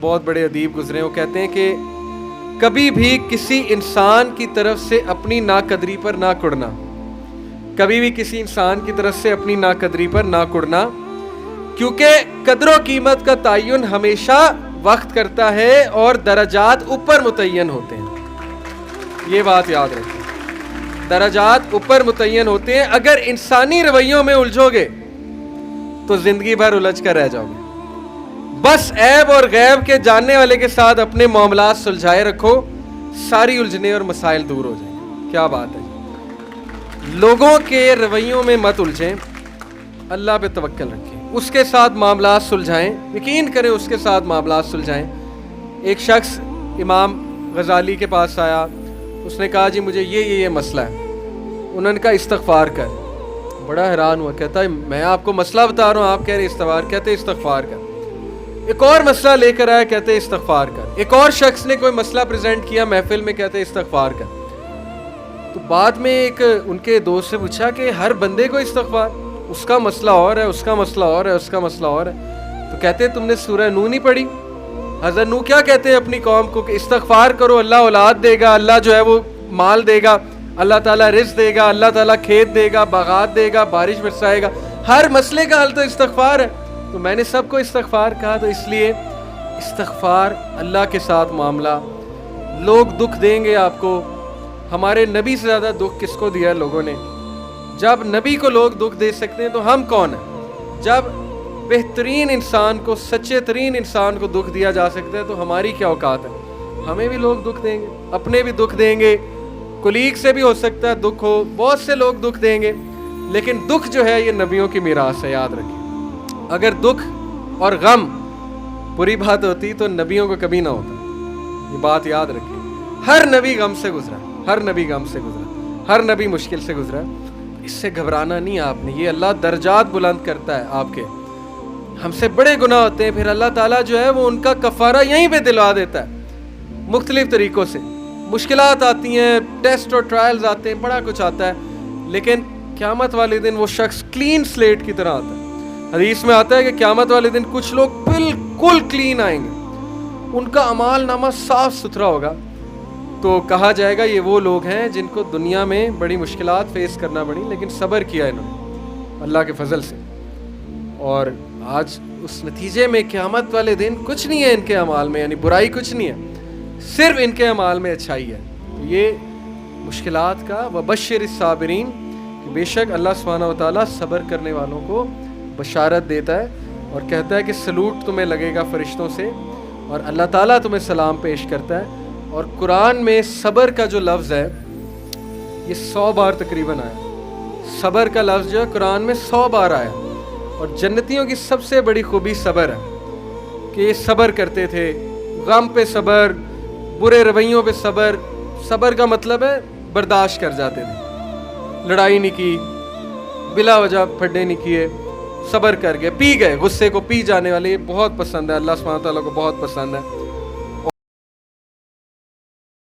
بہت بڑے ادیب گزرے، وہ کہتے ہیں کہ کبھی بھی کسی انسان کی طرف سے اپنی ناقدری پر نہ کڑنا، کبھی بھی کسی انسان کی طرف سے اپنی ناقدری پر نہ کڑنا، کیونکہ قدر و قیمت کا تعین ہمیشہ وقت کرتا ہے اور درجات اوپر متعین ہوتے ہیں۔ یہ بات یاد رکھیں، درجات اوپر متعین ہوتے ہیں۔ اگر انسانی رویوں میں الجھو گے تو زندگی بھر الجھ کر رہ جاؤ گے۔ بس عیب اور غیب کے جاننے والے کے ساتھ اپنے معاملات سلجھائے رکھو، ساری الجھنے اور مسائل دور ہو جائیں گے۔ کیا بات ہے، لوگوں کے رویوں میں مت الجھیں، اللہ پہ توکل رکھیں، اس کے ساتھ معاملات سلجھائیں، یقین کریں اس کے ساتھ معاملات سلجھائیں۔ ایک شخص امام غزالی کے پاس آیا، اس نے کہا جی مجھے یہ مسئلہ ہے۔ انہوں نے کہا استغفار کر۔ بڑا حیران ہوا، کہتا ہے میں آپ کو مسئلہ بتا رہا ہوں، آپ کہہ رہے استغفار، کہتے استغفار کر۔ ایک اور مسئلہ لے کر آیا، کہتے استغفار کر۔ ایک اور شخص نے کوئی مسئلہ پریزنٹ کیا محفل میں، کہتے استغفار کر۔ تو بعد میں ایک ان کے دوست سے پوچھا کہ ہر بندے کو استغفار، اس کا مسئلہ اور ہے، اس کا مسئلہ اور ہے، اس کا مسئلہ اور ہے۔ تو کہتے تم نے سورہ نوح نہیں پڑھی؟ حضرت نوح کیا کہتے ہیں اپنی قوم کو کہ استغفار کرو، اللہ اولاد دے گا، اللہ جو ہے وہ مال دے گا، اللہ تعالیٰ رزق دے گا، اللہ تعالیٰ کھیت دے گا، باغات دے گا، بارش برسائے گا۔ ہر مسئلے کا حل تو استغفار ہے۔ تو میں نے سب کو استغفار کہا، تو اس لیے استغفار، اللہ کے ساتھ معاملہ۔ لوگ دکھ دیں گے آپ کو، ہمارے نبی سے زیادہ دکھ کس کو دیا لوگوں نے؟ جب نبی کو لوگ دکھ دے سکتے ہیں تو ہم کون ہیں؟ جب بہترین انسان کو، سچے ترین انسان کو دکھ دیا جا سکتا ہے تو ہماری کیا اوقات ہے؟ ہمیں بھی لوگ دکھ دیں گے، اپنے بھی دکھ دیں گے، کولیگ سے بھی ہو سکتا ہے دکھ ہو، بہت سے لوگ دکھ دیں گے، لیکن دکھ جو ہے یہ نبیوں کی میراث ہے، یاد رکھیں۔ اگر دکھ اور غم بری بات ہوتی تو نبیوں کو کبھی نہ ہوتا، یہ بات یاد رکھیں۔ ہر نبی غم سے گزرا، ہر نبی غم سے گزرا، ہر نبی مشکل سے گزرا۔ اس سے گھبرانا نہیں آپ نے، یہ اللہ درجات بلند کرتا ہے آپ کے۔ ہم سے بڑے گناہ ہوتے ہیں، پھر اللہ تعالیٰ جو ہے وہ ان کا کفارہ یہیں پہ دلوا دیتا ہے مختلف طریقوں سے۔ مشکلات آتی ہیں، ٹیسٹ اور ٹرائلز آتے ہیں، بڑا کچھ آتا ہے، لیکن قیامت والے دن وہ شخص کلین سلیٹ کی طرح آتا ہے۔ حدیث میں آتا ہے کہ قیامت والے دن کچھ لوگ بالکل کلین آئیں گے، ان کا اعمال نامہ صاف ستھرا ہوگا، تو کہا جائے گا یہ وہ لوگ ہیں جن کو دنیا میں بڑی مشکلات فیس کرنا پڑی لیکن صبر کیا انہوں نے اللہ کے فضل سے، اور آج اس نتیجے میں قیامت والے دن کچھ نہیں ہے ان کے اعمال میں، یعنی برائی کچھ نہیں ہے، صرف ان کے اعمال میں اچھائی ہے۔ تو یہ مشکلات کا وبشر الصابرین، کہ بے شک اللہ سبحانہ و تعالیٰ صبر کرنے والوں کو بشارت دیتا ہے اور کہتا ہے کہ سلوٹ تمہیں لگے گا فرشتوں سے، اور اللہ تعالیٰ تمہیں سلام پیش کرتا ہے۔ اور قرآن میں صبر کا جو لفظ ہے یہ 100 بار تقریباً آیا، صبر کا لفظ جو ہے قرآن میں 100 بار آیا، اور جنتیوں کی سب سے بڑی خوبی صبر ہے کہ یہ صبر کرتے تھے، غم پہ صبر، برے رویوں پہ صبر۔ صبر کا مطلب ہے برداشت کر جاتے تھے، لڑائی نہیں کی، بلا وجہ پھڈے نہیں کیے، صبر کر گئے، پی گئے، غصے کو پی جانے والے، یہ بہت پسند ہے، اللہ سبحانہ تعالیٰ کو بہت پسند ہے۔